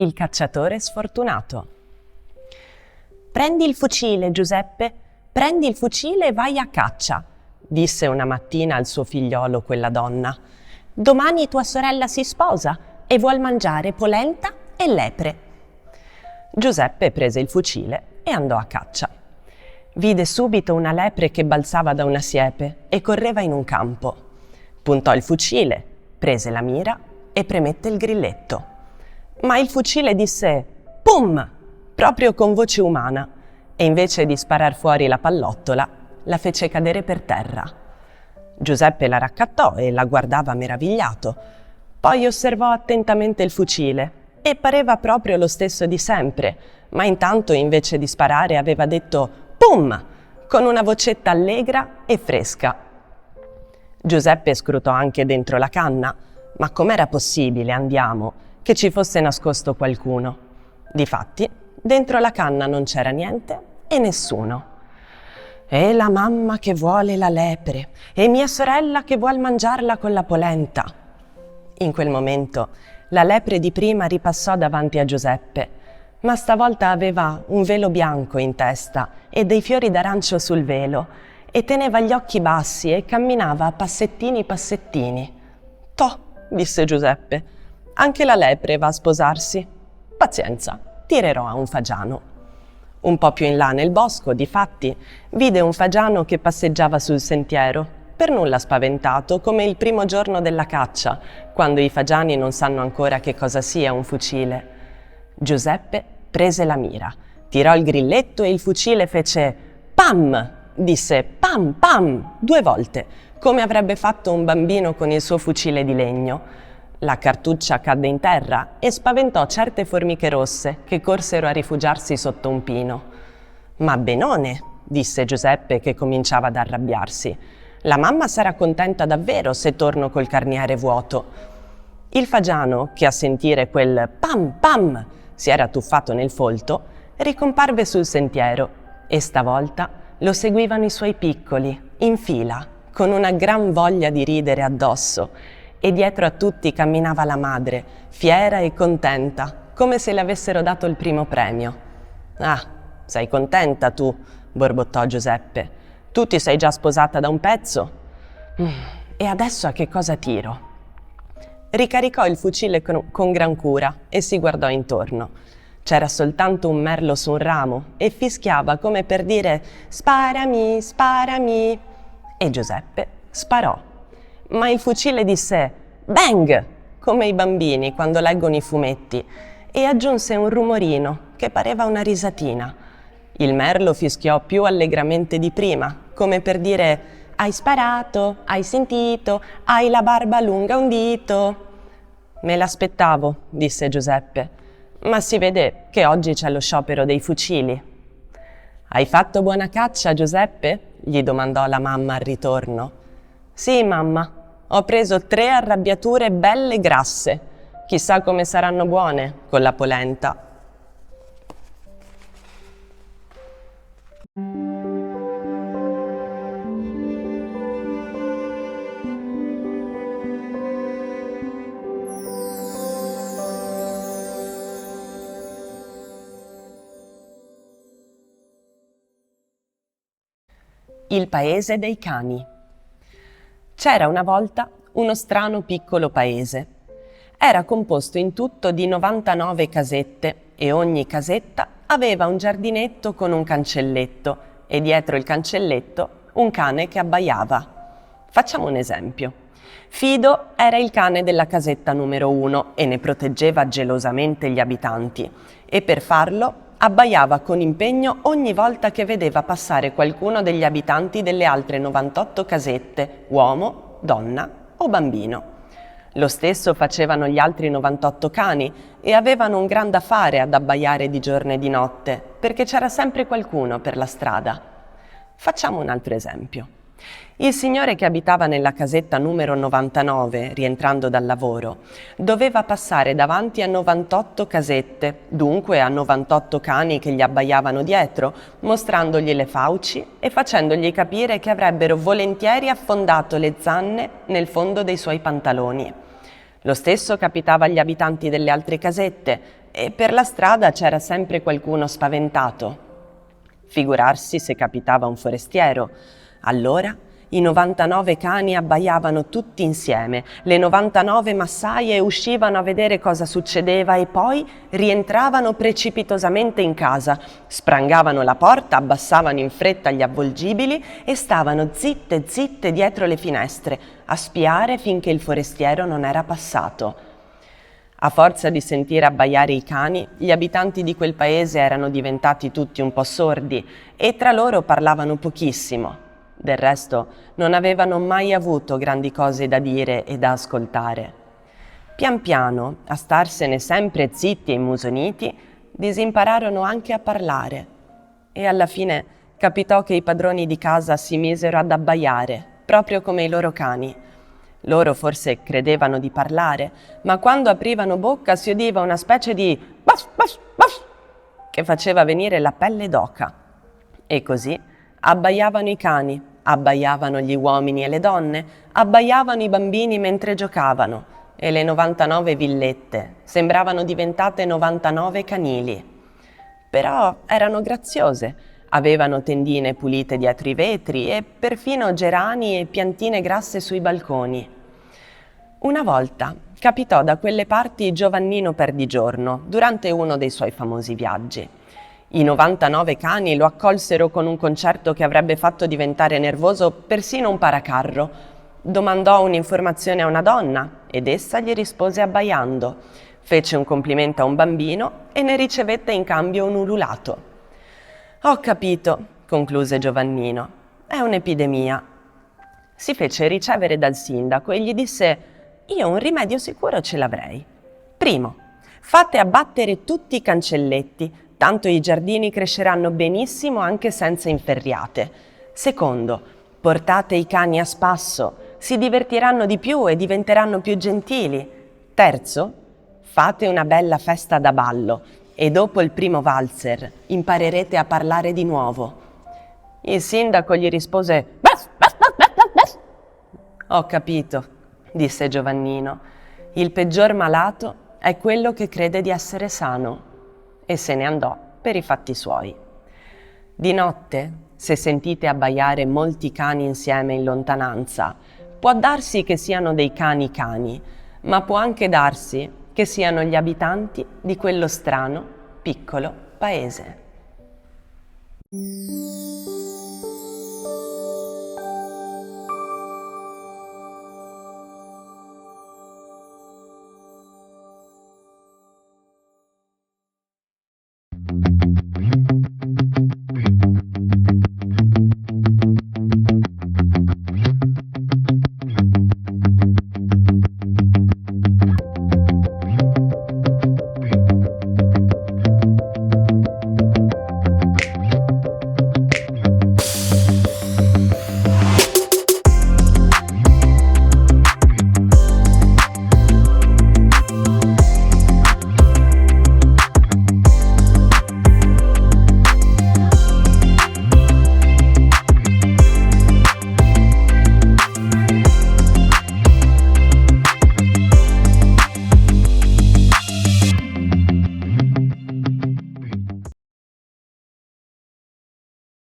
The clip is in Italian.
Il cacciatore sfortunato. «Prendi il fucile, Giuseppe, prendi il fucile e vai a caccia», disse una mattina al suo figliolo quella donna. «Domani tua sorella si sposa e vuol mangiare polenta e lepre». Giuseppe prese il fucile e andò a caccia. Vide subito una lepre che balzava da una siepe e correva in un campo. Puntò il fucile, prese la mira e premette il grilletto. Ma il fucile disse «Pum!» proprio con voce umana, e invece di sparar fuori la pallottola, la fece cadere per terra. Giuseppe la raccattò e la guardava meravigliato. Poi osservò attentamente il fucile e pareva proprio lo stesso di sempre, ma intanto invece di sparare aveva detto «Pum!» con una vocetta allegra e fresca. Giuseppe scrutò anche dentro la canna, ma com'era possibile, andiamo, che ci fosse nascosto qualcuno? Difatti, dentro la canna non c'era niente e nessuno. «E la mamma che vuole la lepre, e mia sorella che vuol mangiarla con la polenta». In quel momento la lepre di prima ripassò davanti a Giuseppe, ma stavolta aveva un velo bianco in testa e dei fiori d'arancio sul velo, e teneva gli occhi bassi e camminava a passettini passettini. «Toh», disse Giuseppe, «anche la lepre va a sposarsi. Pazienza, tirerò a un fagiano». Un po' più in là nel bosco, difatti, vide un fagiano che passeggiava sul sentiero, per nulla spaventato, come il primo giorno della caccia, quando i fagiani non sanno ancora che cosa sia un fucile. Giuseppe prese la mira, tirò il grilletto e il fucile fece «Pam!», disse «Pam, pam!» 2 volte, come avrebbe fatto un bambino con il suo fucile di legno. La cartuccia cadde in terra e spaventò certe formiche rosse che corsero a rifugiarsi sotto un pino. «Ma benone», disse Giuseppe, che cominciava ad arrabbiarsi, «la mamma sarà contenta davvero se torno col carniere vuoto». Il fagiano, che a sentire quel «pam pam» si era tuffato nel folto, ricomparve sul sentiero e stavolta lo seguivano i suoi piccoli, in fila, con una gran voglia di ridere addosso, e dietro a tutti camminava la madre, fiera e contenta, come se le avessero dato il primo premio. «Ah, sei contenta tu?» borbottò Giuseppe. «Tu ti sei già sposata da un pezzo? E adesso a che cosa tiro?» Ricaricò il fucile con gran cura e si guardò intorno. C'era soltanto un merlo su un ramo e fischiava come per dire «Sparami, sparami!» E Giuseppe sparò. Ma il fucile disse «Bang!» come i bambini quando leggono i fumetti, e aggiunse un rumorino che pareva una risatina. Il merlo fischiò più allegramente di prima, come per dire «Hai sparato, hai sentito, hai la barba lunga un dito». «Me l'aspettavo», disse Giuseppe, «ma si vede che oggi c'è lo sciopero dei fucili». «Hai fatto buona caccia, Giuseppe?» gli domandò la mamma al ritorno. «Sì, mamma, ho preso 3 arrabbiature belle grasse. Chissà come saranno buone con la polenta». Il paese dei cani. C'era una volta uno strano piccolo paese. Era composto in tutto di 99 casette e ogni casetta aveva un giardinetto con un cancelletto e dietro il cancelletto un cane che abbaiava. Facciamo un esempio. Fido era il cane della casetta numero 1 e ne proteggeva gelosamente gli abitanti, e per farlo abbaiava con impegno ogni volta che vedeva passare qualcuno degli abitanti delle altre 98 casette, uomo, donna o bambino. Lo stesso facevano gli altri 98 cani e avevano un gran da fare ad abbaiare di giorno e di notte, perché c'era sempre qualcuno per la strada. Facciamo un altro esempio. Il signore che abitava nella casetta numero 99, rientrando dal lavoro, doveva passare davanti a 98 casette, dunque a 98 cani che gli abbaiavano dietro, mostrandogli le fauci e facendogli capire che avrebbero volentieri affondato le zanne nel fondo dei suoi pantaloni. Lo stesso capitava agli abitanti delle altre casette e per la strada c'era sempre qualcuno spaventato. Figurarsi se capitava un forestiero. Allora i 99 cani abbaiavano tutti insieme, le 99 massaie uscivano a vedere cosa succedeva e poi rientravano precipitosamente in casa, sprangavano la porta, abbassavano in fretta gli avvolgibili e stavano zitte zitte dietro le finestre a spiare finché il forestiero non era passato. A forza di sentire abbaiare i cani, gli abitanti di quel paese erano diventati tutti un po' sordi e tra loro parlavano pochissimo. Del resto, non avevano mai avuto grandi cose da dire e da ascoltare. Pian piano, a starsene sempre zitti e immusoniti, disimpararono anche a parlare. E alla fine capitò che i padroni di casa si misero ad abbaiare, proprio come i loro cani. Loro forse credevano di parlare, ma quando aprivano bocca si udiva una specie di baf baf baf che faceva venire la pelle d'oca. E così abbaiavano i cani, abbaiavano gli uomini e le donne, abbaiavano i bambini mentre giocavano e le 99 villette sembravano diventate 99 canili. Però erano graziose, avevano tendine pulite dietro i vetri e perfino gerani e piantine grasse sui balconi. Una volta capitò da quelle parti Giovannino Perdigiorno durante uno dei suoi famosi viaggi. I 99 cani lo accolsero con un concerto che avrebbe fatto diventare nervoso persino un paracarro. Domandò un'informazione a una donna ed essa gli rispose abbaiando. Fece un complimento a un bambino e ne ricevette in cambio un ululato. «Ho capito», concluse Giovannino, «è un'epidemia». Si fece ricevere dal sindaco e gli disse: «Io un rimedio sicuro ce l'avrei. Primo, fate abbattere tutti i cancelletti, tanto i giardini cresceranno benissimo anche senza inferriate. Secondo, portate i cani a spasso, si divertiranno di più e diventeranno più gentili. Terzo, fate una bella festa da ballo e dopo il primo valzer imparerete a parlare di nuovo». Il sindaco gli rispose: «Baf, baf, baf, baf, baf». «Ho capito», disse Giovannino, «il peggior malato è quello che crede di essere sano». E se ne andò per i fatti suoi. Di notte, se sentite abbaiare molti cani insieme in lontananza, può darsi che siano dei cani, ma può anche darsi che siano gli abitanti di quello strano, piccolo paese.